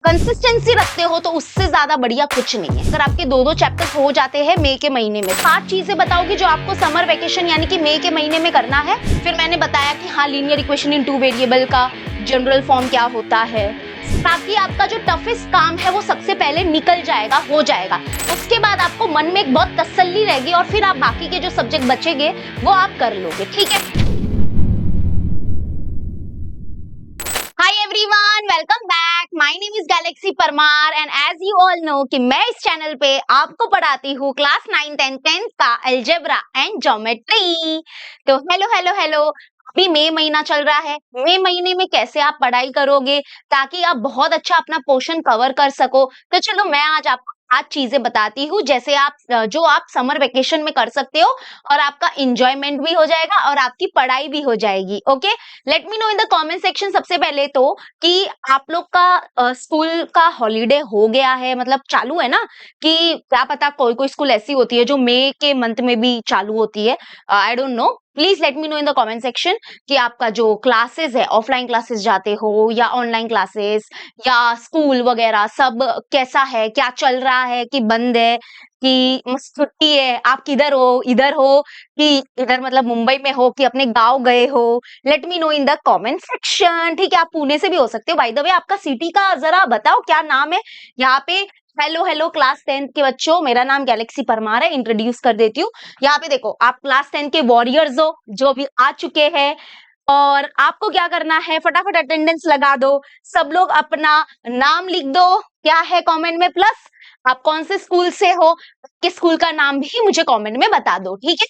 Consistency रखते हो तो उससे ज्यादा बढ़िया कुछ नहीं है। अगर आपके दो चैप्टर्स हो जाते हैं मई के महीने में, 5 चीजें बताओगी जो आपको समर वेकेशन यानी कि मई के महीने में करना है। फिर मैंने बताया कि हाँ, लीनियर इक्वेशन इन 2 वेरिएबल का जनरल फॉर्म क्या होता है, ताकि आपका जो टफेस्ट काम है वो सबसे पहले निकल जाएगा, हो जाएगा। उसके बाद आपको मन में एक बहुत तसल्ली रहेगी और फिर आप बाकी के जो सब्जेक्ट बचेंगे वो आप कर लोगे, ठीक है। Hi everyone, welcome back. My name is Galaxy Parmar and as you all know कि मैं इस चैनल पे आपको पढ़ाती हूँ क्लास 9th एंड 10th का अलजेब्रा एंड ज्योमेट्री। तो हेलो हेलो हेलो। अभी मई महीना चल रहा है। मई महीने में कैसे आप पढ़ाई करोगे ताकि आप बहुत अच्छा अपना पोर्शन कवर कर सको। तो चलो मैं आज आपको 5 चीजें बताती हूँ, जैसे आप जो आप समर वेकेशन में कर सकते हो और आपका इंजॉयमेंट भी हो जाएगा और आपकी पढ़ाई भी हो जाएगी। Okay, let me know in the comment section सबसे पहले तो कि आप लोग का स्कूल का हॉलीडे हो गया है, मतलब चालू है ना। कि क्या पता कोई कोई स्कूल ऐसी होती है जो मई के मंथ में भी चालू होती है। I don't know, please let me know in the comment section कि आपका जो क्लासेस है, ऑफलाइन क्लासेस जाते हो या ऑनलाइन क्लासेस या स्कूल वगैरह, सब कैसा है, क्या चल रहा है, कि बंद है, कि छुट्टी है, आप किधर हो, इधर हो कि इधर, मतलब मुंबई में हो कि अपने गांव गए हो। Let me know in the comment section, ठीक है। आप पुणे से भी हो सकते हो। बाय द वे आपका सिटी का जरा बताओ क्या नाम है यहाँ पे। हेलो हेलो क्लास 10th के बच्चों, मेरा नाम गैलेक्सी परमार है, इंट्रोड्यूस कर देती हूँ। यहाँ पे देखो, आप क्लास 10 के वॉरियर्स हो जो भी आ चुके हैं, और आपको क्या करना है, फटाफट अटेंडेंस लगा दो। सब लोग अपना नाम लिख दो, क्या है कमेंट में, प्लस आप कौन से स्कूल से हो, किस स्कूल का नाम भी मुझे कमेंट में बता दो, ठीक है।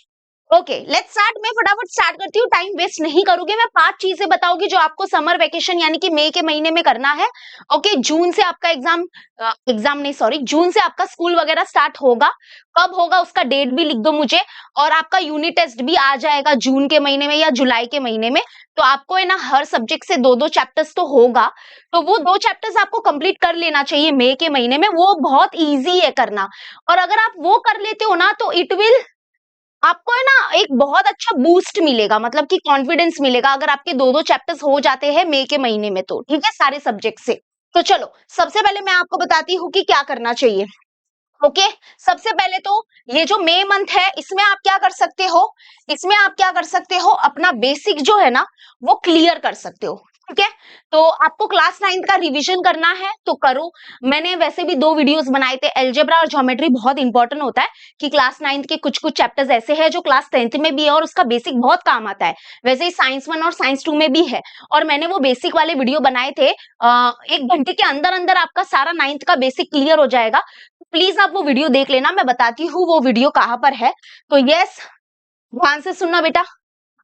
Okay let's start. मैं फटाफट स्टार्ट करती हूँ, टाइम वेस्ट नहीं करूंगी। मैं 5 चीजें बताऊंगी जो आपको समर वेकेशन यानी कि मई के महीने में करना है। ओके, जून से आपका एग्जाम नहीं, सॉरी, जून से आपका स्कूल वगैरह स्टार्ट होगा। कब होगा उसका डेट भी लिख दो मुझे। और आपका यूनिट टेस्ट भी आ जाएगा जून के महीने में या जुलाई के महीने में। तो आपको है ना, हर सब्जेक्ट से दो दो चैप्टर्स तो होगा, तो वो 2 चैप्टर्स आपको कंप्लीट कर लेना चाहिए मई के महीने में। वो बहुत ईजी है करना, और अगर आप वो कर लेते हो ना तो इट विल, आपको है ना एक बहुत अच्छा बूस्ट मिलेगा, मतलब कि कॉन्फिडेंस मिलेगा अगर आपके दो दो चैप्टर्स हो जाते हैं मई के महीने में, तो ठीक है, सारे सब्जेक्ट से। तो चलो सबसे पहले मैं आपको बताती हूँ कि क्या करना चाहिए। ओके, सबसे पहले तो ये जो मई मंथ है इसमें आप क्या कर सकते हो, इसमें आप क्या कर सकते हो, अपना बेसिक जो है ना वो क्लियर कर सकते हो, ठीक है। तो आपको क्लास 9th का रिवीजन करना है तो करो। मैंने वैसे भी 2 वीडियोस बनाए थे। अलजेब्रा और ज्योमेट्री बहुत इंपॉर्टेंट होता है कि क्लास 9th के कुछ कुछ चैप्टर्स ऐसे हैं जो क्लास 10th में भी है और उसका बेसिक बहुत काम आता है। वैसे ही साइंस 1 और साइंस 2 में भी है, और मैंने वो बेसिक वाले वीडियो बनाए थे। 1 घंटे के अंदर अंदर आपका सारा 9th का बेसिक क्लियर हो जाएगा। प्लीज आप वो वीडियो देख लेना, मैं बताती हूँ वो वीडियो कहाँ पर है। तो यस, ध्यान से सुनना बेटा,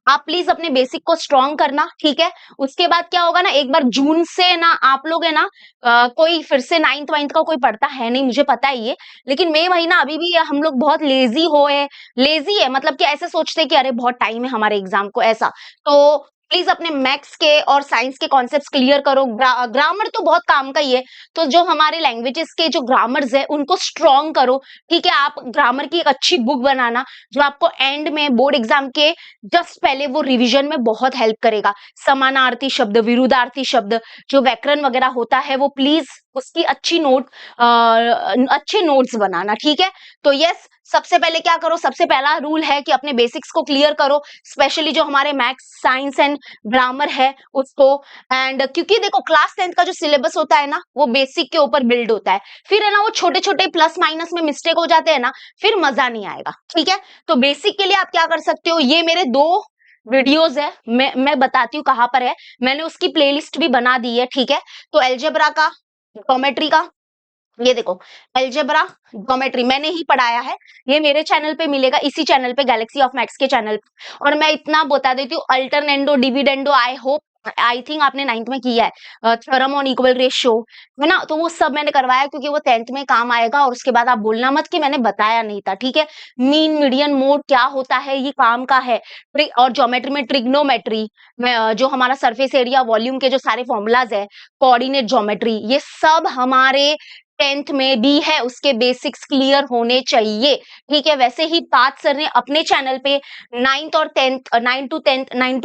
आप प्लीज अपने बेसिक को स्ट्रॉन्ग करना, ठीक है। उसके बाद क्या होगा ना, एक बार जून से ना आप लोग है ना, कोई फिर से 9th वाइन्थ का कोई पढ़ता है नहीं, मुझे पता है ये, लेकिन मई महीना अभी भी हम लोग बहुत लेजी हो है। लेजी है मतलब कि ऐसे सोचते हैं कि अरे बहुत टाइम है हमारे एग्जाम को, ऐसा। तो प्लीज अपने मैथ्स के और साइंस के कॉन्सेप्ट्स क्लियर करो। ग्रामर तो बहुत काम का ही है, तो जो हमारे लैंग्वेजेस के जो ग्रामर्स है उनको स्ट्रॉन्ग करो, ठीक है। आप ग्रामर की एक अच्छी बुक बनाना जो आपको एंड में बोर्ड एग्जाम के जस्ट पहले वो रिवीजन में बहुत हेल्प करेगा। समानार्थी शब्द, विरुद्धार्थी शब्द, जो व्याकरण वगैरह होता है वो प्लीज उसकी अच्छे नोट्स बनाना, ठीक है। तो यस, सबसे पहले क्या करो, सबसे पहला रूल है कि अपने बेसिक्स को क्लियर करो, स्पेशली जो हमारे मैथ्स, साइंस एंड ग्रामर है उसको। एंड क्योंकि देखो क्लास 10th का जो सिलेबस होता है ना वो बेसिक के ऊपर बिल्ड होता है, फिर है ना वो छोटे छोटे प्लस माइनस में मिस्टेक हो जाते हैं ना, फिर मजा नहीं आएगा, ठीक है। तो बेसिक के लिए आप क्या कर सकते हो, ये मेरे 2 वीडियोस है, मैं बताती हूँ कहाँ पर है। मैंने उसकी प्लेलिस्ट भी बना दी है, ठीक है। तो अलजेब्रा का, ज्योमेट्री का, ये देखो, अलजेब्रा ज्योमेट्री मैंने ही पढ़ाया है। ये मेरे चैनल पे मिलेगा, इसी चैनल पे, गैलेक्सी ऑफ मैथ्स के चैनल पे। और मैं इतना बता देती हूँ, alternendo, dividendo, I hope, I think आपने 9th में किया है, थ्योरम ऑन इक्वल रेशियो, है ना। तो वो सब मैंने करवाया क्योंकि वो 10th में काम आएगा, और उसके बाद आप बोलना मत कि मैंने बताया नहीं था, ठीक है। मीन, मीडियन, मोड क्या होता है ये काम का है। और ज्योमेट्री में ट्रिग्नोमेट्री में जो हमारा सरफेस एरिया, वॉल्यूम के जो सारे फॉर्मूलाज है, कोऑर्डिनेट ज्योमेट्री, ये सब हमारे 10th में भी है उसके बेसिक्स क्लियर होने चाहिए, ठीक है। वैसे ही पार्थ सर ने अपने चैनल पे 9 टू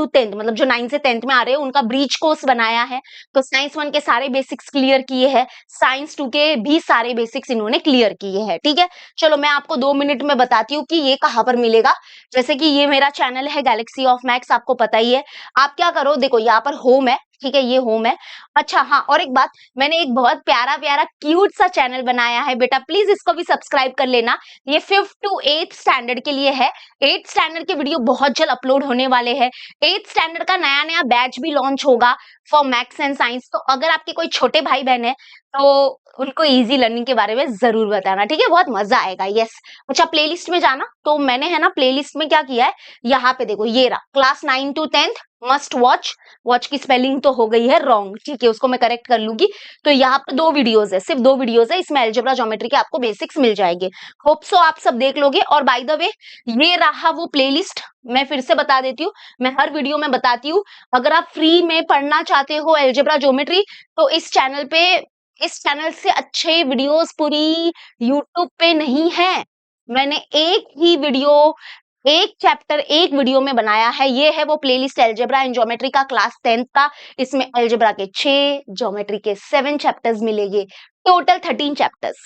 10th मतलब जो 9 से 10th में आ रहे हैं उनका ब्रीच कोर्स बनाया है। तो साइंस 1 के सारे बेसिक्स क्लियर किए हैं, साइंस 2 के भी सारे बेसिक्स इन्होंने क्लियर किए हैं, ठीक है। चलो मैं आपको 2 मिनट में बताती हूँ कि ये कहाँ पर मिलेगा। जैसे कि ये मेरा चैनल है गैलेक्सी ऑफ मैथ्स, आपको पता ही है। आप क्या करो, देखो यहाँ पर होम है, ठीक है, ये होम है। अच्छा हाँ, और एक बात, मैंने एक बहुत प्यारा प्यारा क्यूट सा चैनल बनाया है बेटा, प्लीज इसको भी सब्सक्राइब कर लेना। ये 5th to 8th स्टैंडर्ड के लिए है। 8th स्टैंडर्ड के वीडियो बहुत जल्द अपलोड होने वाले हैं। 8th स्टैंडर्ड का नया नया बैच भी लॉन्च होगा फॉर मैथ्स एंड साइंस। तो अगर आपके कोई छोटे भाई बहन है तो उनको इजी लर्निंग के बारे में जरूर बताना, ठीक है, बहुत मजा आएगा। यस। अच्छा, प्लेलिस्ट में जाना, तो मैंने है ना प्लेलिस्ट में क्या किया है, यहाँ पे देखो ये रहा class 9 to 10th must watch. Watch की स्पेलिंग तो हो गई है रॉन्ग, ठीक है, उसको मैं करेक्ट कर लूंगी। तो यहाँ पे 2 वीडियोस है, सिर्फ 2 वीडियोस है, इसमें अलजेब्रा ज्योमेट्री के आपको बेसिक्स मिल जाएंगे। होप सो आप सब देख लोगे। और बाय द वे ये रहा वो प्लेलिस्ट, मैं फिर से बता देती हूँ, मैं हर वीडियो में बताती हूँ। अगर आप फ्री में पढ़ना चाहते हो अलजेब्रा ज्योमेट्री तो इस चैनल से अच्छे वीडियोस पूरी यूट्यूब पे नहीं है। मैंने एक ही वीडियो, एक चैप्टर एक वीडियो में बनाया है। ये है वो प्लेलिस्ट अलजेब्रा एंड ज्योमेट्री का क्लास 10th का। इसमें अलजेब्रा के 6, ज्योमेट्री के 7 चैप्टर्स मिलेंगे, टोटल 13 चैप्टर्स,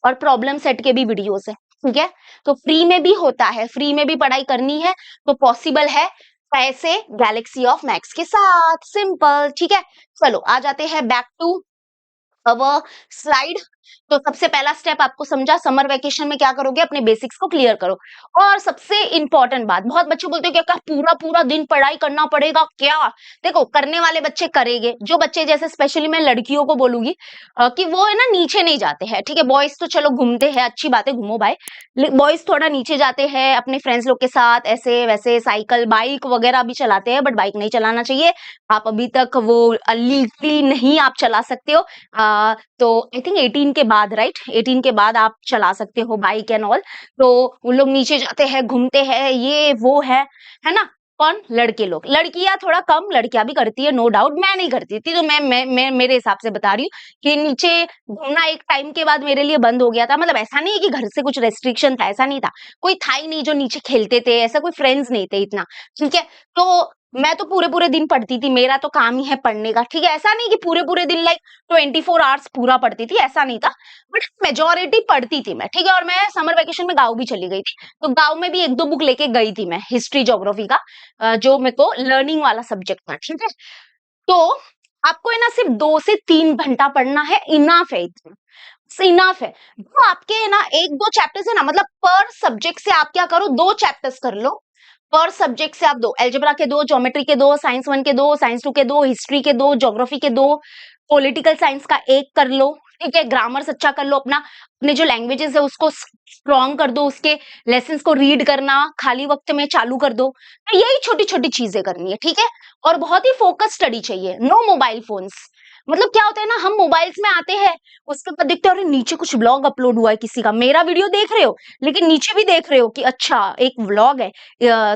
और प्रॉब्लम सेट के भी वीडियोस है, ठीक है। तो फ्री में भी होता है, फ्री में भी पढ़ाई करनी है तो पॉसिबल है। कैसे? गैलेक्सी ऑफ मैथ्स के साथ, सिंपल, ठीक है। चलो आ जाते हैं बैक टू अवर स्लाइड। तो सबसे पहला स्टेप आपको समझा, समर वेकेशन में क्या करोगे, अपने बेसिक्स को क्लियर करो। और सबसे इंपॉर्टेंट बात, बहुत बच्चे बोलते हैं क्या पूरा पूरा दिन पढ़ाई करना पड़ेगा क्या? देखो, करने वाले बच्चे करेंगे। जो बच्चे, जैसे स्पेशली मैं लड़कियों को बोलूंगी कि वो है ना नीचे नहीं जाते हैं, ठीक है। बॉयज तो चलो घूमते हैं, अच्छी बात है, घूमो भाई। बॉयज थोड़ा नीचे जाते हैं अपने फ्रेंड्स लोग के साथ, ऐसे वैसे साइकिल बाइक वगैरह भी चलाते हैं, बट बाइक नहीं चलाना चाहिए। आप अभी तक वो लीगली नहीं आप चला सकते हो। तो आई थिंक 18 के बाद, राइट, 18 के बाद आप चला सकते हो बाइक एंड ऑल। तो उन लोग नीचे जाते हैं, घूमते हैं, ये वो है ना। कौन? लड़के लोग। लड़कियां थोड़ा कम, लड़कियां भी करती है नो डाउट, मैं नहीं करती थी, तो मैं मेरे हिसाब से बता रही हूँ कि नीचे घूमना एक टाइम के बाद मेरे लिए बंद हो गया था। मतलब ऐसा नहीं है कि घर से कुछ रेस्ट्रिक्शन था, ऐसा नहीं था, कोई था ही नहीं जो नीचे खेलते थे, ऐसा कोई फ्रेंड्स नहीं थे इतना, ठीक है। तो मैं तो पूरे पूरे दिन पढ़ती थी, मेरा तो काम ही है पढ़ने का, ठीक है। ऐसा नहीं कि पूरे पूरे दिन लाइक 24 आवर्स पूरा पढ़ती थी, ऐसा नहीं था, बट मेजोरिटी पढ़ती थी मैं, ठीक है। और मैं समर वेकेशन में गाँव भी चली गई थी, तो गाँव में भी 1-2 बुक लेके गई थी मैं, हिस्ट्री ज्योग्राफी का, जो मेरे को लर्निंग वाला सब्जेक्ट था, ठीक है। तो आपको है ना सिर्फ 2 से 3 घंटा पढ़ना है, इनफ है, इतना इनफ है। जो आपके है ना 1-2 चैप्टर्स है ना, मतलब पर सब्जेक्ट से आप क्या करो, 2 चैप्टर्स कर लो। पर सब्जेक्ट से आप 2, अलजेब्रा के 2, ज्योमेट्री के 2, साइंस 1 के 2, साइंस 2 के 2, हिस्ट्री के 2, ज्योग्राफी के 2, पॉलिटिकल साइंस का 1 कर लो, ठीक है। ग्रामर अच्छा कर लो, अपने जो लैंग्वेजेस है उसको स्ट्रॉन्ग कर दो, उसके लेसन्स को रीड करना खाली वक्त में चालू कर दो। तो यही छोटी छोटी चीजें करनी है, ठीक है। और बहुत ही फोकस स्टडी चाहिए, नो मोबाइल फोन्स। मतलब क्या होता है ना, हम मोबाइल्स में आते हैं, उसके बाद देखते हैं अरे नीचे कुछ व्लॉग अपलोड हुआ है किसी का, मेरा वीडियो देख रहे हो लेकिन नीचे भी देख रहे हो कि अच्छा एक व्लॉग है,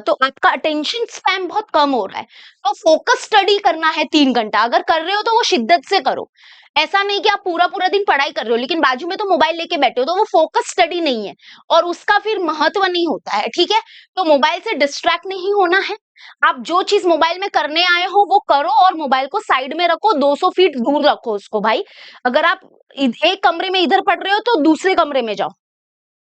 तो आपका अटेंशन स्पैन बहुत कम हो रहा है। तो फोकस स्टडी करना है 3 घंटा, अगर कर रहे हो तो वो शिद्दत से करो। ऐसा नहीं कि आप पूरा पूरा दिन पढ़ाई कर रहे हो लेकिन बाजू में तो मोबाइल लेके बैठे हो, तो वो फोकस स्टडी नहीं है और उसका फिर महत्व नहीं होता है, ठीक है। तो मोबाइल से डिस्ट्रैक्ट नहीं होना है। आप जो चीज मोबाइल में करने आए हो वो करो और मोबाइल को साइड में रखो, 200 फीट दूर रखो उसको भाई। अगर आप एक कमरे में इधर पढ़ रहे हो तो दूसरे कमरे में जाओ।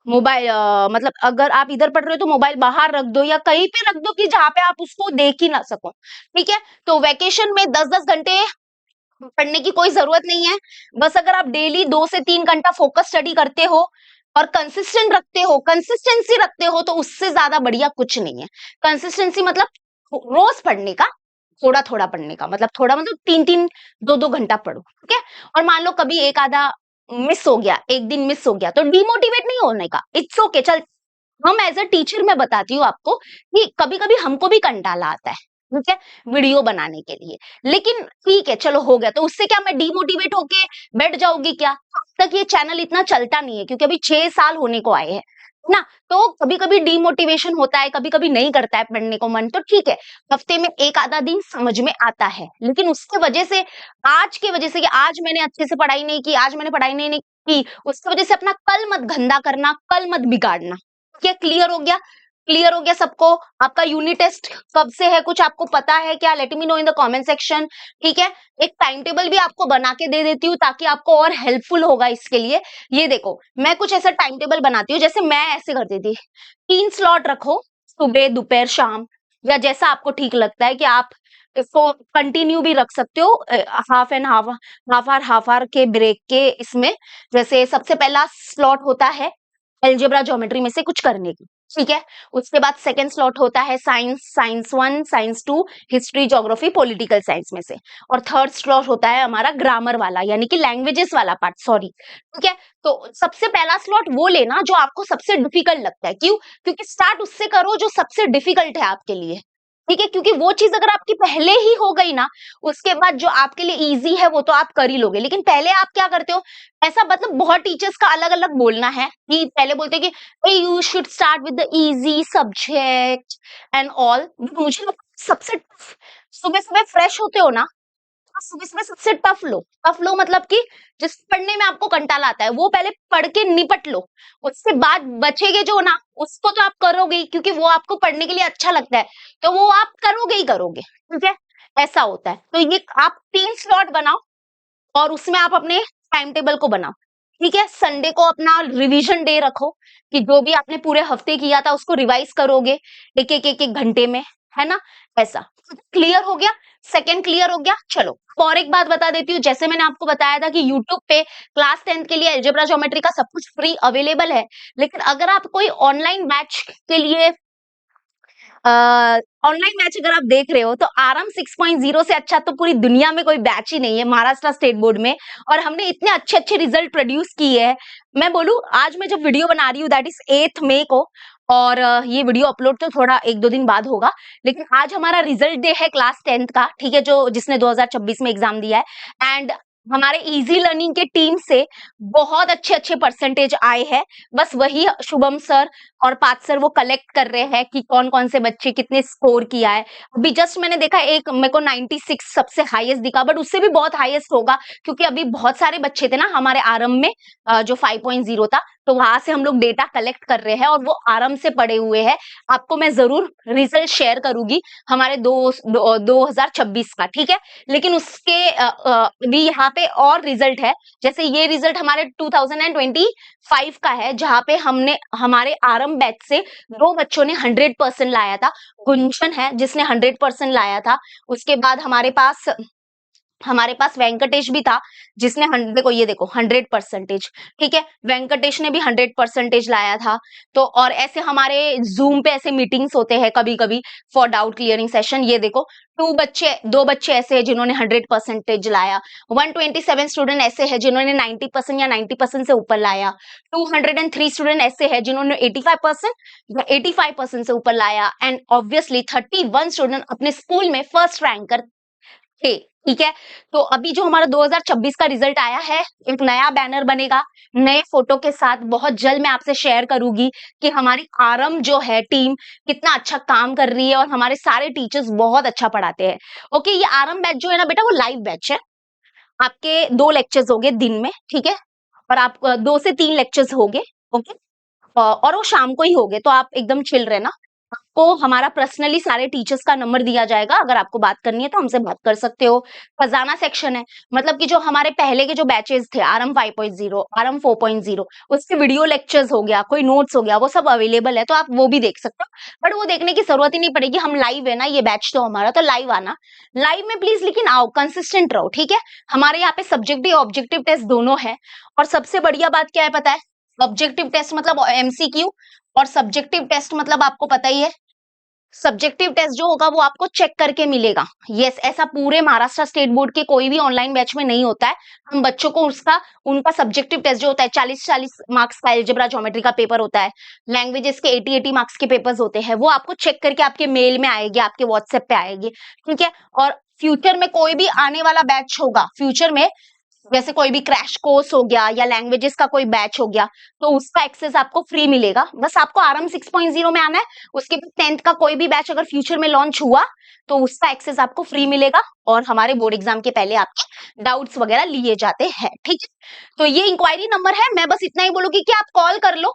मोबाइल मतलब अगर आप इधर पढ़ रहे हो तो मोबाइल बाहर रख दो या कहीं पे रख दो कि जहाँ पे आप उसको देख ही ना सको, ठीक है। तो वेकेशन में 10-10 घंटे पढ़ने की कोई जरूरत नहीं है। बस अगर आप डेली 2 से 3 घंटा फोकस स्टडी करते हो और कंसिस्टेंसी रखते हो तो उससे ज्यादा बढ़िया कुछ नहीं है। कंसिस्टेंसी मतलब रोज पढ़ने का, थोड़ा थोड़ा पढ़ने का, मतलब थोड़ा मतलब 3-3 2-2 घंटा पढ़ो, ठीक है। और मान लो कभी एक आधा मिस हो गया, एक दिन मिस हो गया, तो डिमोटिवेट नहीं होने का, इट्स ओके। चल, हम एज अ टीचर मैं बताती हूँ आपको कि कभी कभी हमको भी कंटाला आता है, ठीक है, वीडियो बनाने के लिए। लेकिन ठीक है, चलो हो गया, तो उससे क्या मैं डिमोटिवेट होके बैठ जाऊंगी क्या? अब तक ये चैनल इतना चलता नहीं है क्योंकि अभी 6 साल होने को आए हैं, ना। तो कभी कभी डिमोटिवेशन होता है, कभी कभी नहीं करता है पढ़ने को मन, तो ठीक है, हफ्ते में एक आधा दिन समझ में आता है, लेकिन उसके वजह से, आज की वजह से कि आज मैंने अच्छे से पढ़ाई नहीं की, आज मैंने पढ़ाई नहीं की, उसकी वजह से अपना कल मत गंदा करना, कल मत बिगाड़ना। क्या क्लियर हो गया? क्लियर हो गया सबको? आपका यूनिट टेस्ट कब से है, कुछ आपको पता है क्या? Let me know in the comment section. ठीक है, एक टाइम टेबल भी आपको बना के दे देती हूँ ताकि आपको और हेल्पफुल होगा इसके लिए। ये देखो, मैं कुछ ऐसा टाइम टेबल बनाती हूँ, जैसे मैं ऐसे करती थी, 3 स्लॉट रखो, सुबह, दोपहर, शाम, या जैसा आपको ठीक लगता है कि आप इसको कंटिन्यू भी रख सकते हो, half and half, half hour के ब्रेक के इसमें। जैसे सबसे पहला स्लॉट होता है अलजेब्रा ज्योमेट्री में से कुछ करने की, ठीक है। उसके बाद सेकंड स्लॉट होता है science, science 1, science 2, history, geography, political science में से। और थर्ड स्लॉट होता है हमारा ग्रामर वाला, यानी कि लैंग्वेजेस वाला पार्ट, सॉरी, ठीक है। तो सबसे पहला स्लॉट वो लेना जो आपको सबसे डिफिकल्ट लगता है। क्यों? क्योंकि स्टार्ट उससे करो जो सबसे डिफिकल्ट है आपके लिए, ठीक है। क्योंकि वो चीज अगर आपकी पहले ही हो गई ना, उसके बाद जो आपके लिए इजी है वो तो आप कर ही लोगे। लेकिन पहले आप क्या करते हो, ऐसा मतलब बहुत टीचर्स का अलग अलग बोलना है कि पहले बोलते हैं कि you should start with the easy subject and all. मुझे लगता है सबसे टफ, सुबह सुबह फ्रेश होते हो ना, तो सुबह सुबह सबसे टफ लो। टफ लो मतलब कि जिस पढ़ने में आपको कंटाला आता है वो पहले पढ़ के निपट लो, उसके बाद बचेगे जो ना, उसको तो आप करोगे ही, क्योंकि वो आपको पढ़ने के लिए अच्छा लगता है, तो वो आप करोगे ही करोगे, ठीक है। ऐसा होता है। तो ये आप 3 स्लॉट बनाओ और उसमें आप अपने टाइम टेबल को बनाओ, ठीक है। संडे को अपना रिवीजन डे रखो कि जो भी आपने पूरे हफ्ते किया था उसको रिवाइज करोगे एक एक घंटे में, है ना। ऐसा क्लियर हो गया? सेकंड क्लियर हो गया। चलो और एक बात बता देती हूँ, जैसे मैंने आपको बताया था कि यूट्यूब पे क्लास 10th के लिए अलजेब्रा ज्योमेट्री का सब कुछ फ्री अवेलेबल है, लेकिन अगर आप कोई ऑनलाइन बैच के लिए, ऑनलाइन बैच अगर आप देख रहे हो, तो आरएम 6.0 से अच्छा तो पूरी दुनिया में कोई बैच ही नहीं है महाराष्ट्र स्टेट बोर्ड में। और हमने इतने अच्छे अच्छे रिजल्ट प्रोड्यूस किए हैं। मैं बोलूं, आज मैं जब वीडियो बना रही हूँ दैट इज 8 मई को, और ये वीडियो अपलोड तो थोड़ा 1-2 दिन बाद होगा, लेकिन आज हमारा रिजल्ट डे है क्लास 10th का, ठीक है, जो जिसने 2026 में एग्जाम दिया है। एंड हमारे इजी लर्निंग के टीम से बहुत अच्छे अच्छे परसेंटेज आए हैं। बस वही शुभम सर और पार्थ सर वो कलेक्ट कर रहे हैं कि कौन कौन से बच्चे कितने स्कोर किया है। अभी जस्ट मैंने देखा, एक मेरे को 96 सबसे हाईएस्ट दिखा, बट उससे भी बहुत हाईएस्ट होगा, क्योंकि अभी बहुत सारे बच्चे थे ना हमारे आरंभ में, जो 5.0 था, तो वहां से हम लोग डेटा कलेक्ट कर रहे हैं और वो आराम से पड़े हुए हैं। आपको मैं जरूर रिजल्ट शेयर करूंगी हमारे 2026 का, ठीक है। लेकिन उसके भी यहाँ पे और रिजल्ट है। जैसे ये रिजल्ट हमारे 2025 का है, जहाँ पे हमने हमारे आरंभ बैच से 2 बच्चों ने 100% लाया था। गुंजन है जिसने 100% लाया था। उसके बाद हमारे पास वेंकटेश भी था जिसने देखो, ये देखो 100%, ठीक है। वेंकटेश ने भी 100% लाया था। तो और ऐसे हमारे जूम पे ऐसे मीटिंग्स होते हैं कभी कभी फॉर डाउट क्लियरिंग सेशन। ये देखो, 2 बच्चे ऐसे हैं जिन्होंने 100% लाया। 127 स्टूडेंट ऐसे हैं जिन्होंने 90% या 90% से ऊपर लाया। 203 स्टूडेंट ऐसे हैं जिन्होंने 85% या 85% से ऊपर लाया। एंड ऑब्वियसली 31 स्टूडेंट अपने स्कूल में फर्स्ट रैंकर थे, ठीक है। तो अभी जो हमारा 2026 का रिजल्ट आया है, एक नया बैनर बनेगा नए फोटो के साथ, बहुत जल्द मैं आपसे शेयर करूंगी कि हमारी आरम जो है टीम कितना अच्छा काम कर रही है और हमारे सारे टीचर्स बहुत अच्छा पढ़ाते हैं। ओके, ये आरम बैच जो है ना बेटा, वो लाइव बैच है। आपके 2 लेक्चर्स होंगे दिन में, ठीक है, और आप 2 से 3 लेक्चर्स होंगे। ओके, और वो शाम को ही होंगे, तो आप एकदम चिल रहना। आपको हमारा पर्सनली सारे टीचर्स का नंबर दिया जाएगा, अगर आपको बात करनी है तो हमसे बात कर सकते हो। खजाना सेक्शन है, मतलब कि जो हमारे पहले के जो बैचेस थे, आरएम 5.0, आरएम 4.0, उसके वीडियो लेक्चर्स हो गया, कोई नोट्स हो गया, वो सब अवेलेबल है, तो आप वो भी देख सकते हो। बट वो देखने की जरूरत ही नहीं पड़ेगी, हम लाइव है ना, ये बैच तो हमारा, तो लाइव आना। लाइव में प्लीज लेकिन आओ, कंसिस्टेंट रहो, ठीक है। हमारे यहाँ पे सब्जेक्टिव ऑब्जेक्टिव टेस्ट दोनों है। और सबसे बढ़िया बात क्या है पता है? ऑब्जेक्टिव टेस्ट मतलब एमसीक्यू, और सब्जेक्टिव टेस्ट मतलब आपको पता ही है, सब्जेक्टिव टेस्ट जो होगा वो आपको चेक करके मिलेगा। यस, ऐसा पूरे महाराष्ट्र स्टेट बोर्ड के कोई भी ऑनलाइन बैच में नहीं होता है। हम बच्चों को उनका सब्जेक्टिव टेस्ट जो होता है, 40-40 मार्क्स का अलजेब्रा ज्योमेट्री का पेपर होता है, लैंग्वेजेस के 80-80 मार्क्स के पेपर्स होते हैं, वो आपको चेक करके आपके मेल में आएगी, आपके व्हाट्सएप पे आएगी, ठीक है। और फ्यूचर में कोई भी आने वाला बैच होगा, फ्यूचर में जैसे कोई भी क्रैश कोर्स हो गया या लैंग्वेजेस का कोई बैच हो गया, तो उसका एक्सेस आपको फ्री मिलेगा। बस आपको आरएम 6.0 में आना है। उसके बाद 10th का कोई भी बैच अगर फ्यूचर में लॉन्च हुआ तो उसका एक्सेस आपको फ्री मिलेगा, और हमारे बोर्ड एग्जाम के पहले आपके डाउट्स वगैरह लिए जाते हैं, ठीक है। तो ये इंक्वायरी नंबर है, मैं बस इतना ही बोलूंगी कि आप कॉल कर लो।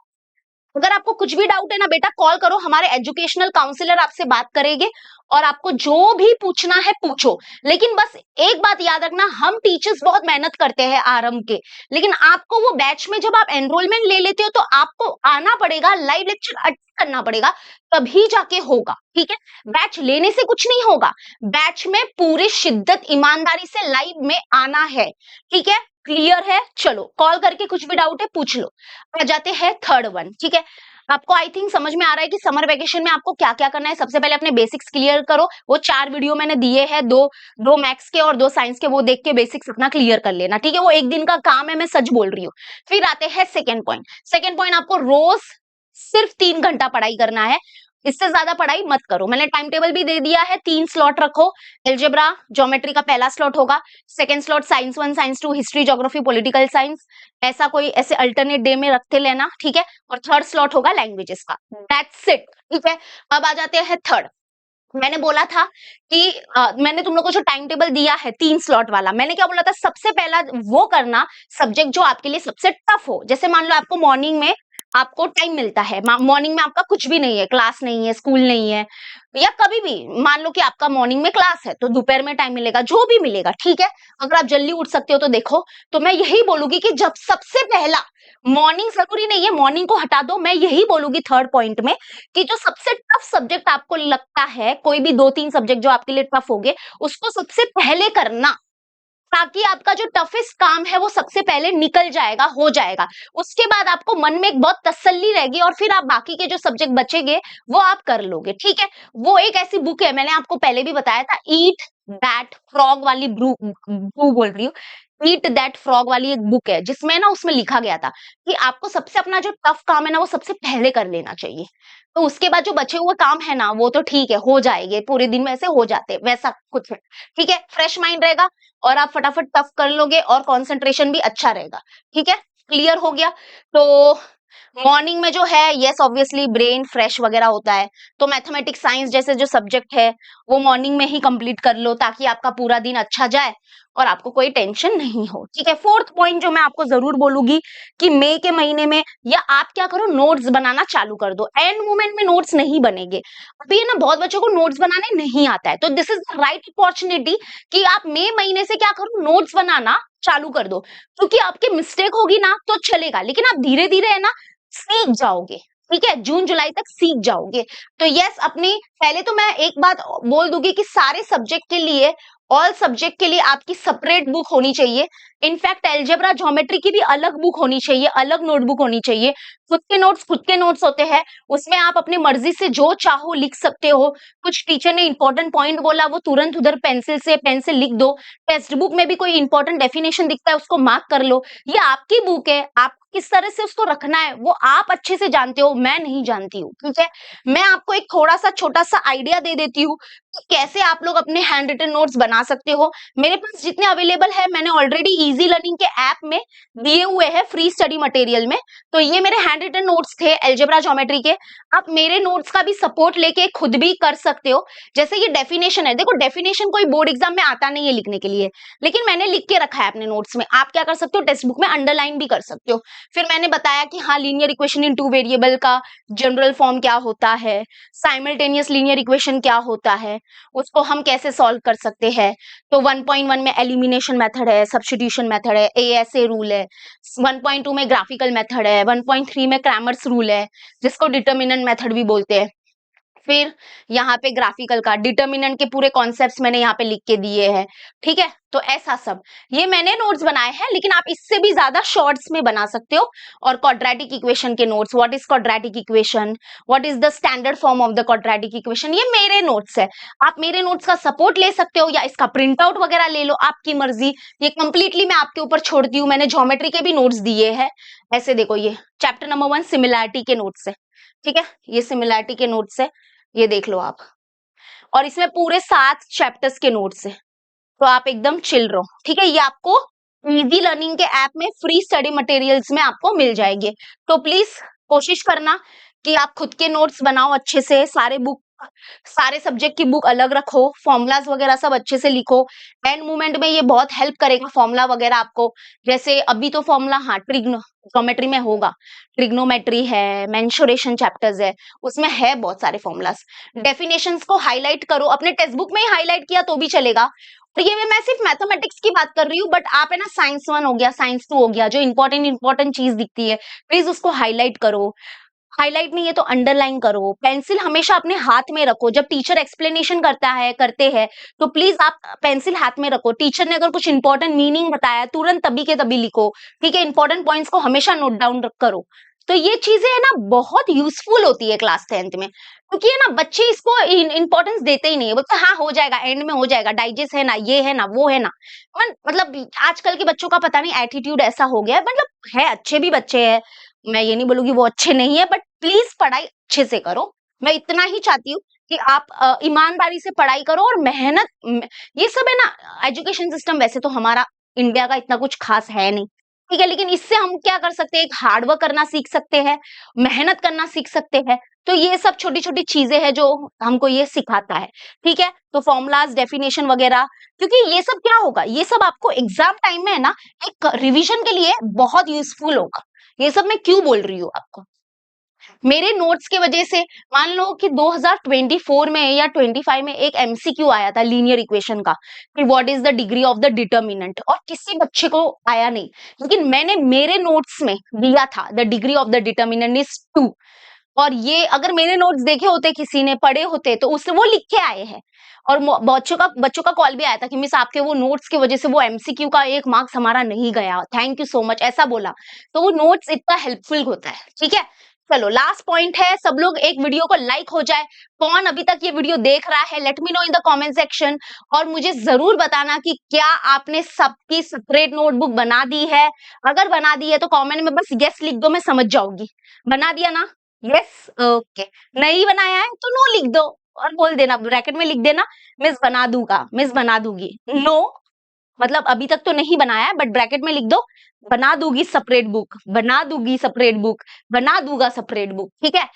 अगर आपको कुछ भी डाउट है ना बेटा, कॉल करो, हमारे एजुकेशनल काउंसलर आपसे बात करेंगे और आपको जो भी पूछना है पूछो। लेकिन बस एक बात याद रखना, हम टीचर्स बहुत मेहनत करते हैं आरंभ के, लेकिन आपको वो बैच में जब आप एनरोलमेंट ले लेते हो तो आपको आना पड़ेगा, लाइव लेक्चर अटेंड करना पड़ेगा, तभी जाके होगा, ठीक है। बैच लेने से कुछ नहीं होगा, बैच में पूरी शिद्दत ईमानदारी से लाइव में आना है, ठीक है। क्लियर है? चलो कॉल करके कुछ भी डाउट है पूछ लो। आ जाते हैं थर्ड वन, ठीक है। आपको आई थिंक समझ में आ रहा है कि समर वेकेशन में आपको क्या क्या करना है। सबसे पहले अपने बेसिक्स क्लियर करो, वो 4 वीडियो मैंने दिए हैं, दो मैथ्स के और 2 साइंस के, वो देख के बेसिक्स अपना क्लियर कर लेना, ठीक है। वो एक दिन का काम है, मैं सच बोल रही हूँ। फिर आते हैं सेकेंड पॉइंट। सेकेंड पॉइंट, आपको रोज सिर्फ 3 घंटा पढ़ाई करना है, इससे ज्यादा पढ़ाई मत करो। मैंने टाइम टेबल भी दे दिया है, 3 स्लॉट रखो। एल्जेब्रा ज्योमेट्री का पहला स्लॉट होगा, second slot science 1 science 2 history geography political science, ऐसा कोई ऐसे अल्टरनेट डे में रखते लेना, ठीक है। और थर्ड स्लॉट होगा लैंग्वेजेस का, दैट्स इट, ठीक है। अब आ जाते हैं थर्ड। मैंने बोला था कि मैंने तुम लोग को जो टाइम टेबल दिया है 3 स्लॉट वाला, मैंने क्या बोला था, सबसे पहला वो करना सब्जेक्ट जो आपके लिए सबसे टफ हो। जैसे मान लो आपको मॉर्निंग में आपको टाइम मिलता है, मॉर्निंग में आपका कुछ भी नहीं है, क्लास नहीं है, स्कूल नहीं है, या कभी भी मान लो कि आपका मॉर्निंग में क्लास है तो दोपहर में टाइम मिलेगा, जो भी मिलेगा, ठीक है। अगर आप जल्दी उठ सकते हो तो देखो। तो मैं यही बोलूंगी कि जब सबसे पहला, मॉर्निंग जरूरी नहीं है, मॉर्निंग को हटा दो, मैं यही बोलूंगी थर्ड पॉइंट में कि जो सबसे टफ सब्जेक्ट आपको लगता है, कोई भी 2-3 सब्जेक्ट जो आपके लिए टफ होंगे, उसको सबसे पहले करना, ताकि आपका जो टफेस्ट काम है वो सबसे पहले निकल जाएगा, हो जाएगा। उसके बाद आपको मन में एक बहुत तसल्ली रहेगी और फिर आप बाकी के जो सब्जेक्ट बचेंगे वो आप कर लोगे, ठीक है। वो एक ऐसी बुक है, मैंने आपको पहले भी बताया था, ईट दैट फ्रॉग वाली ब्रू बोल रही हूँ, ईट दैट फ्रॉग वाली एक बुक है, जिसमें ना उसमें लिखा गया था कि आपको सबसे अपना जो टफ काम है ना वो सबसे पहले कर लेना चाहिए। तो उसके बाद जो बचे हुए काम है ना वो तो ठीक है, हो जाएंगे, पूरे दिन में ऐसे हो जाते हैं, वैसा कुछ है, ठीक है। फ्रेश माइंड रहेगा और आप फटाफट टफ कर लोगे और कंसंट्रेशन भी अच्छा रहेगा, ठीक है। क्लियर हो गया? तो मॉर्निंग में जो है, यस ऑब्वियसली ब्रेन फ्रेश वगैरह होता है, तो मैथमेटिक्स साइंस जैसे जो सब्जेक्ट है वो मॉर्निंग में ही कंप्लीट कर लो, ताकि आपका पूरा दिन अच्छा जाए और आपको कोई टेंशन नहीं हो, ठीक है। फोर्थ पॉइंट जो मैं आपको जरूर बोलूंगी कि मई के महीने में या आप क्या करो, नोट्स बनाना चालू कर दो। एंड मोमेंट में नोट्स नहीं बनेंगे, अभी ना बहुत बच्चों को नोट्स बनाने नहीं आता है, तो this is the right opportunity कि आप मई महीने से क्या करो, नोट्स बनाना चालू कर दो। क्योंकि आपकी मिस्टेक होगी ना तो चलेगा, लेकिन आप धीरे धीरे है ना सीख जाओगे, ठीक है, जून जुलाई तक सीख जाओगे। तो यस, अपनी पहले तो मैं एक बात बोल दूंगी कि सारे सब्जेक्ट के लिए, ऑल सब्जेक्ट के लिए आपकी सेपरेट बुक होनी चाहिए। इनफैक्ट एल्जेब्रा ज्योमेट्री की भी अलग बुक होनी चाहिए, अलग नोटबुक होनी चाहिए। खुद के नोट्स होते हैं, उसमें आप अपनी मर्जी से जो चाहो लिख सकते हो। कुछ टीचर ने इंपॉर्टेंट पॉइंट बोला, वो तुरंत उधर पेंसिल से पेन से लिख दो। टेक्स्ट बुक में भी कोई इंपॉर्टेंट डेफिनेशन दिखता है, उसको मार्क कर लो। ये आपकी बुक है, आप किस तरह से उसको रखना है वो आप अच्छे से जानते हो, मैं नहीं जानती हूँ, ठीक है। मैं आपको एक थोड़ा सा छोटा सा आइडिया दे देती हूँ कि कैसे आप लोग अपने हैंड रिटन नोट्स बना सकते हो। मेरे पास जितने अवेलेबल है मैंने ऑलरेडी इजी लर्निंग के ऐप में दिए हुए हैं, फ्री स्टडी मटेरियल में। तो ये मेरे हैंड रिटन नोट्स थे एल्जेब्रा ज्योमेट्री के। आप मेरे नोट्स का भी सपोर्ट लेके खुद भी कर सकते हो। जैसे ये डेफिनेशन है, देखो डेफिनेशन कोई बोर्ड एग्जाम में आता नहीं है लिखने के लिए, लेकिन मैंने लिख के रखा है अपने नोट्स में। आप क्या कर सकते हो, टेक्स्ट बुक में अंडरलाइन भी कर सकते हो। फिर मैंने बताया कि हाँ, लीनियर इक्वेशन इन 2 वेरिएबल का जनरल फॉर्म क्या होता है, साइमल्टेनियस लीनियर इक्वेशन क्या होता है, उसको हम कैसे सॉल्व कर सकते हैं। तो 1.1 में एलिमिनेशन मेथड है, सब्स्टिट्यूशन मेथड है, एएसए रूल है। 1.2 में ग्राफिकल मेथड है, 1.3 में क्रैमर्स रूल है, जिसको डिटर्मिनेंट मेथड भी बोलते हैं। फिर यहाँ पे ग्राफिकल का डिटर्मिनेंट के पूरे कॉन्सेप्ट्स मैंने यहाँ पे लिख के दिए हैं, ठीक है। तो ऐसा सब ये मैंने नोट्स बनाए हैं, लेकिन आप इससे भी ज्यादा शॉर्ट्स में बना सकते हो। और क्वाड्रेटिक इक्वेशन के notes, what is quadratic equation, what is the standard form of the quadratic equation, ये मेरे नोट्स है। आप मेरे नोट्स का सपोर्ट ले सकते हो या इसका प्रिंट आउट वगैरह ले लो, आपकी मर्जी। ये कंप्लीटली मैं आपके ऊपर छोड़ती हूँ। मैंने ज्योमेट्री के भी नोट्स दिए हैं, ऐसे देखो, ये चैप्टर नंबर 1 सिमिलैरिटी के नोट्स है, ठीक है। ये सिमिलैरिटी के नोट्स है, ये देख लो आप। और इसमें पूरे 7 चैप्टर्स के नोट्स है, तो आप एकदम चिल रहो, ठीक है। ये आपको इजी लर्निंग के ऐप में फ्री स्टडी मटेरियल्स में आपको मिल जाएंगे। तो प्लीज कोशिश करना कि आप खुद के नोट्स बनाओ अच्छे से, सारे सब्जेक्ट की बुक अलग रखो, फॉर्मूलाज वगैरह सब अच्छे से लिखो। एंड मोमेंट में ये बहुत हेल्प करेगा फॉर्मूला वगैरह आपको। जैसे अभी तो फॉर्मूला हाँ ज्योमेट्री में होगा, ट्रिग्नोमेट्री है, मेंसुरेशन चैप्टर्स है, उसमें है बहुत सारे फॉर्मूलाज। डेफिनेशंस को हाईलाइट करो, अपने टेक्स्ट बुक में ही हाईलाइट किया तो भी चलेगा। और ये मैं सिर्फ मैथमेटिक्स की बात कर रही हूँ, बट आप है ना साइंस 1 हो गया, साइंस 2 हो गया, जो इंपॉर्टेंट चीज दिखती है प्लीज उसको हाईलाइट करो। हाईलाइट नहीं है तो अंडरलाइन करो। पेंसिल हमेशा अपने हाथ में रखो, जब टीचर एक्सप्लेनेशन करते हैं तो प्लीज आप पेंसिल हाथ में रखो। टीचर ने अगर कुछ इंपॉर्टेंट मीनिंग बताया तुरंत तभी के तभी लिखो, ठीक है। इंपॉर्टेंट पॉइंट्स को हमेशा नोट डाउन करो। तो ये चीजें है ना बहुत यूजफुल होती है क्लास 10th में, क्योंकि है ना बच्चे इसको इंपॉर्टेंस देते ही नहीं है, बोलते हाँ हो जाएगा, एंड में हो जाएगा, डाइजेस्ट है ना, ये है ना, वो है ना। मतलब आजकल के बच्चों का पता नहीं एटीट्यूड ऐसा हो गया है। मतलब है, अच्छे भी बच्चे हैं, मैं ये नहीं बोलूंगी वो अच्छे नहीं है, बट प्लीज पढ़ाई अच्छे से करो। मैं इतना ही चाहती हूँ कि आप ईमानदारी से पढ़ाई करो और ये सब है ना। एजुकेशन सिस्टम वैसे तो हमारा इंडिया का इतना कुछ खास है नहीं, ठीक है, लेकिन इससे हम क्या कर सकते हैं, एक हार्डवर्क करना सीख सकते हैं, मेहनत करना सीख सकते हैं। तो ये सब छोटी छोटी चीजें हैं जो हमको ये सिखाता है, ठीक है। तो फॉर्मूलाज, डेफिनेशन वगैरह, क्योंकि ये सब क्या होगा, ये सब आपको एग्जाम टाइम में है ना एक रिवीजन के लिए बहुत यूजफुल होगा। ये सब मैं क्यों बोल रही हूँ आपको, मेरे नोट्स के वजह से मान लो कि 2024 में या 25 में एक एमसीक्यू आया था लीनियर इक्वेशन का कि what is the degree of the determinant, और किसी बच्चे को आया नहीं, लेकिन मैंने मेरे नोट्स में दिया था the degree of the determinant is 2। और ये अगर मेरे नोट्स देखे होते, किसी ने पढ़े होते, तो उससे वो लिख के आए हैं। और बच्चों का कॉल भी आया था कि मिस आपके वो नोट्स की वजह से वो एमसीक्यू का 1 मार्क्स हमारा नहीं गया, थैंक यू सो मच, ऐसा बोला। तो वो नोट्स इतना हेल्पफुल होता है, ठीक है। चलो लास्ट पॉइंट है, सब लोग एक वीडियो को लाइक हो जाए। कौन अभी तक ये वीडियो देख रहा है, let me know in the comment section. और मुझे जरूर बताना कि क्या आपने सबकी सेपरेट नोटबुक बना दी है। अगर बना दी है तो कमेंट में बस यस लिख दो, मैं समझ जाऊंगी। बना दिया ना, यस, ओके। नहीं बनाया है तो नो लिख दो, और बोल देना, ब्रैकेट में लिख देना मिस बना दूंगा, मिस बना दूंगी। नो मतलब अभी तक तो नहीं बनाया है, बट ब्रैकेट में लिख दो बना दूंगी सेपरेट बुक, बना दूंगी सेपरेट बुक, बना दूंगा सेपरेट बुक, ठीक है।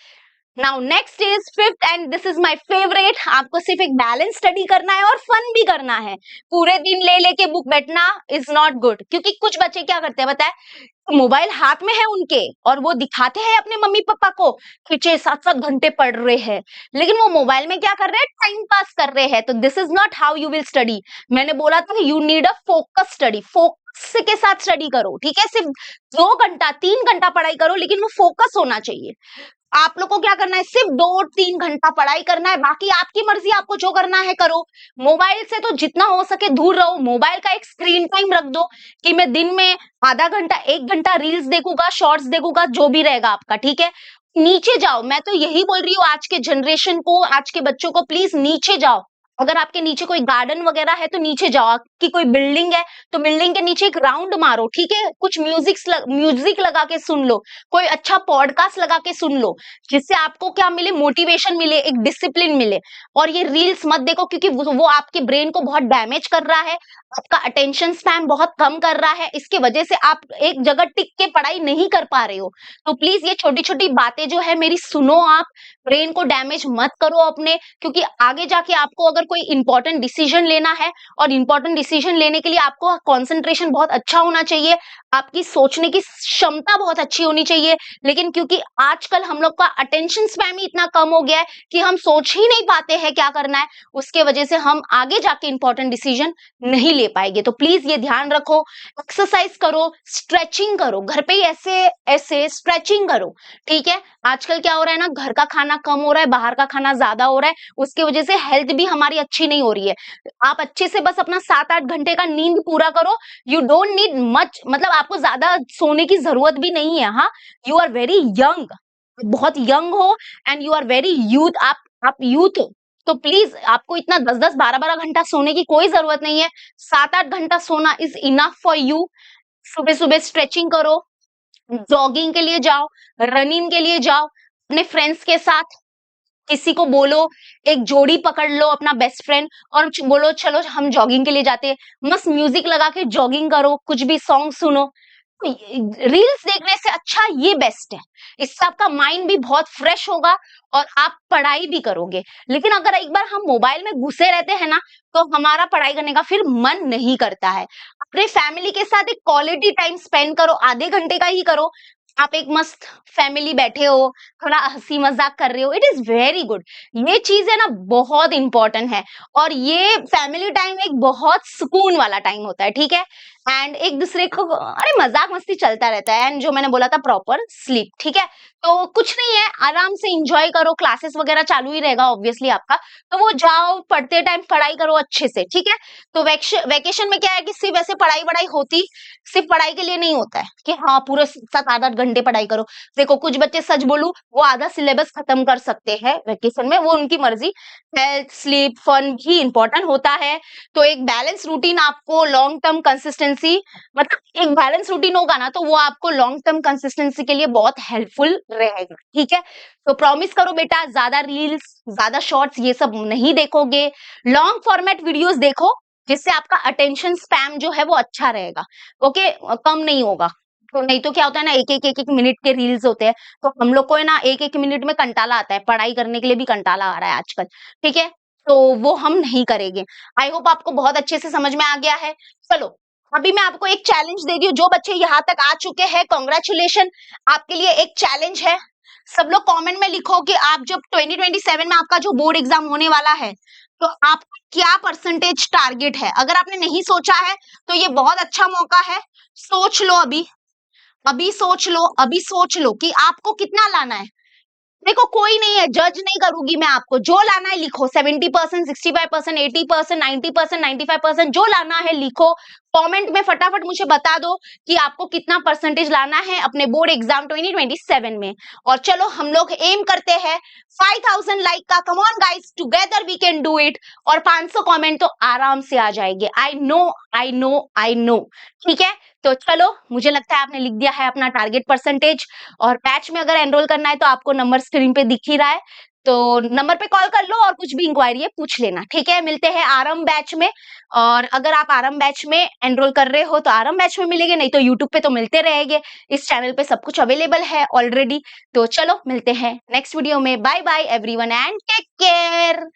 Now next is fifth and this is my favourite. आपको सिर्फ एक बैलेंस स्टडी करना है और फन भी करना है। पूरे दिन ले लेके बुक बैठना इज नॉट गुड, क्योंकि कुछ बच्चे क्या करते हैं बताए, मोबाइल हाथ में है उनके और वो दिखाते हैं अपने मम्मी पापा को कि 6-7 घंटे पढ़ रहे हैं, लेकिन वो मोबाइल में क्या कर रहे हैं, टाइम पास कर रहे हैं। तो this is not how you will study. मैंने बोला था you need a focus study, focus के साथ स्टडी करो, ठीक है। सिर्फ 2 घंटा 3 घंटा पढ़ाई करो, लेकिन वो फोकस होना चाहिए। आप लोग को क्या करना है, सिर्फ 2-3 घंटा पढ़ाई करना है, बाकी आपकी मर्जी, आपको जो करना है करो। मोबाइल से तो जितना हो सके दूर रहो। मोबाइल का एक स्क्रीन टाइम रख दो कि मैं दिन में आधा घंटा 1 घंटा रील्स देखूंगा, शॉर्ट्स देखूंगा, जो भी रहेगा आपका, ठीक है। नीचे जाओ, मैं तो यही बोल रही हूँ आज के जनरेशन को, आज के बच्चों को, प्लीज नीचे जाओ। अगर आपके नीचे कोई गार्डन वगैरह है तो नीचे जाओ, कि कोई बिल्डिंग है तो बिल्डिंग के नीचे एक राउंड मारो, ठीक है। कुछ म्यूजिक लगा के सुन लो, कोई अच्छा पॉडकास्ट लगा के सुन लो, जिससे आपको क्या मिले, मोटिवेशन मिले, एक डिसिप्लिन मिले। और ये रील्स मत देखो, क्योंकि वो आपके ब्रेन को बहुत डैमेज कर रहा है, आपका अटेंशन स्पैन बहुत कम कर रहा है, इसके वजह से आप एक जगह टिक के पढ़ाई नहीं कर पा रहे हो। तो प्लीज ये छोटी छोटी बातें जो है मेरी सुनो, आप ब्रेन को डैमेज मत करो अपने, क्योंकि आगे जाके आपको अगर कोई इंपॉर्टेंट डिसीजन लेना है, और इंपॉर्टेंट डिसीजन लेने के लिए आपको कंसंट्रेशन बहुत अच्छा होना चाहिए, आपकी सोचने की क्षमता बहुत अच्छी होनी चाहिए। लेकिन क्योंकि आजकल हम लोग का अटेंशन स्पैन ही इतना कम हो गया है कि हम सोच ही नहीं पाते हैं क्या करना है, उसके वजह से हम आगे जाके इंपॉर्टेंट डिसीजन नहीं ले पाएंगे। तो प्लीज ये ध्यान रखो, एक्सरसाइज करो, स्ट्रेचिंग करो, घर पे ही ऐसे ऐसे स्ट्रेचिंग करो, ठीक है। आजकल क्या हो रहा है ना, घर का खाना कम हो रहा है, बाहर का खाना ज्यादा हो रहा है, उसकी वजह से हेल्थ भी हमारी अच्छी नहीं हो रही है। आप अच्छे से बस अपना 7-8 घंटे का नींद पूरा करो। यू डोंट नीड मच, मतलब आपको ज्यादा सोने की जरूरत भी नहीं है। हाँ, यू आर वेरी यंग, बहुत यंग हो, and you are very youth, आप यूथ हो। तो प्लीज आपको इतना 10-10 12-12 घंटा सोने की कोई जरूरत नहीं है। 7-8 घंटा सोना इज इनफ फॉर यू। सुबह सुबह स्ट्रेचिंग करो, जॉगिंग के लिए जाओ, रनिंग के लिए जाओ अपने फ्रेंड्स के साथ, किसी को बोलो, एक जोड़ी पकड़ लो अपना बेस्ट फ्रेंड और बोलो चलो हम जॉगिंग के लिए जाते हैं, मस्त म्यूजिक लगा के जॉगिंग करो, कुछ भी सॉन्ग सुनो। रील्स देखने से अच्छा ये बेस्ट है, इससे आपका माइंड भी बहुत फ्रेश होगा और आप पढ़ाई भी करोगे। लेकिन अगर एक बार हम मोबाइल में घुसे रहते हैं ना, तो हमारा पढ़ाई करने का फिर मन नहीं करता है। अपने फैमिली के साथ एक क्वालिटी टाइम स्पेंड करो, आधे घंटे का ही करो। आप एक मस्त फैमिली बैठे हो, थोड़ा हंसी मजाक कर रहे हो, इट इज वेरी गुड। ये चीज है ना बहुत इंपॉर्टेंट है। और ये फैमिली टाइम एक बहुत सुकून वाला टाइम होता है, ठीक है। एंड एक दूसरे को अरे मजाक मस्ती चलता रहता है। एंड जो मैंने बोला था प्रॉपर स्लीप, ठीक है। तो कुछ नहीं है, आराम से इंजॉय करो, क्लासेस वगैरह चालू ही रहेगा ऑब्वियसली आपका, तो वो जाओ, पढ़ते टाइम पढ़ाई करो अच्छे से, ठीक है। तो वेकेशन में क्या है कि सिर्फ ऐसे पढ़ाई वढ़ाई होती, सिर्फ पढ़ाई के लिए नहीं होता है कि हाँ पूरे 7-8 घंटे पढ़ाई करो। देखो कुछ बच्चे सच बोलूं वो आधा सिलेबस खत्म कर सकते हैं वेकेशन में, वो उनकी मर्जी। हेल्थ स्लीप फन भी इंपॉर्टेंट होता है। तो एक बैलेंस रूटीन आपको लॉन्ग टर्म कंसिस्टेंसी, मतलब एक बैलेंस रूटीन होगा ना तो वो आपको लॉन्ग टर्म कंसिस्टेंसी के लिए बहुत हेल्पफुल रहेगा, ठीक है। तो प्रॉमिस करो बेटा ज्यादा रील्स, ज्यादा शॉर्ट्स ये सब नहीं देखोगे, लॉन्ग फॉर्मेट वीडियोस देखो, जिससे आपका अटेंशन स्पैम जो है वो अच्छा रहेगा, ओके, कम नहीं होगा। तो नहीं तो क्या होता है ना, एक एक मिनट के रील्स होते हैं, तो हम लोग को है ना एक एक मिनट में कंटाला आता है, पढ़ाई करने के लिए भी कंटाला आ रहा है आजकल, ठीक है। तो वो हम नहीं करेंगे। आई होप आपको बहुत अच्छे से समझ में आ गया है। चलो अभी मैं आपको एक चैलेंज दे दी हूँ, जो बच्चे यहाँ तक आ चुके हैं कॉन्ग्रेचुलेशन, आपके लिए एक चैलेंज है। सब लोग कमेंट में लिखो कि आप जब 2027 में आपका जो बोर्ड एग्जाम होने वाला है, तो आपका क्या परसेंटेज टारगेट है। अगर आपने नहीं सोचा है तो ये बहुत अच्छा मौका है, सोच लो अभी, अभी सोच लो, अभी सोच लो कि आपको कितना लाना है। देखो कोई नहीं है, जज नहीं करूंगी मैं आपको, जो लाना है लिखो, 70%, 65%, 80%, 90%, 95%, जो लाना है लिखो। कमेंट में फटाफट मुझे बता दो कि आपको कितना परसेंटेज लाना है अपने बोर्ड एग्जाम 2027 में। और चलो हम लोग एम करते हैं 5000 लाइक का, come on guys, together we can do it. और 500 कमेंट तो आराम से आ जाएंगे, I know I know I know, ठीक है। तो चलो मुझे लगता है आपने लिख दिया है अपना टारगेट परसेंटेज। और बैच में अगर एनरोल करना है तो आपको नंबर स्क्रीन पे दिख ही रहा है, तो नंबर पे कॉल कर लो और कुछ भी इंक्वायरी है पूछ लेना, ठीक है। मिलते हैं आरंभ बैच में। और अगर आप आरंभ बैच में एनरोल कर रहे हो तो आरंभ बैच में मिलेंगे, नहीं तो यूट्यूब पे तो मिलते रहेंगे, इस चैनल पे सब कुछ अवेलेबल है ऑलरेडी। तो चलो मिलते हैं नेक्स्ट वीडियो में, bye bye everyone and take care.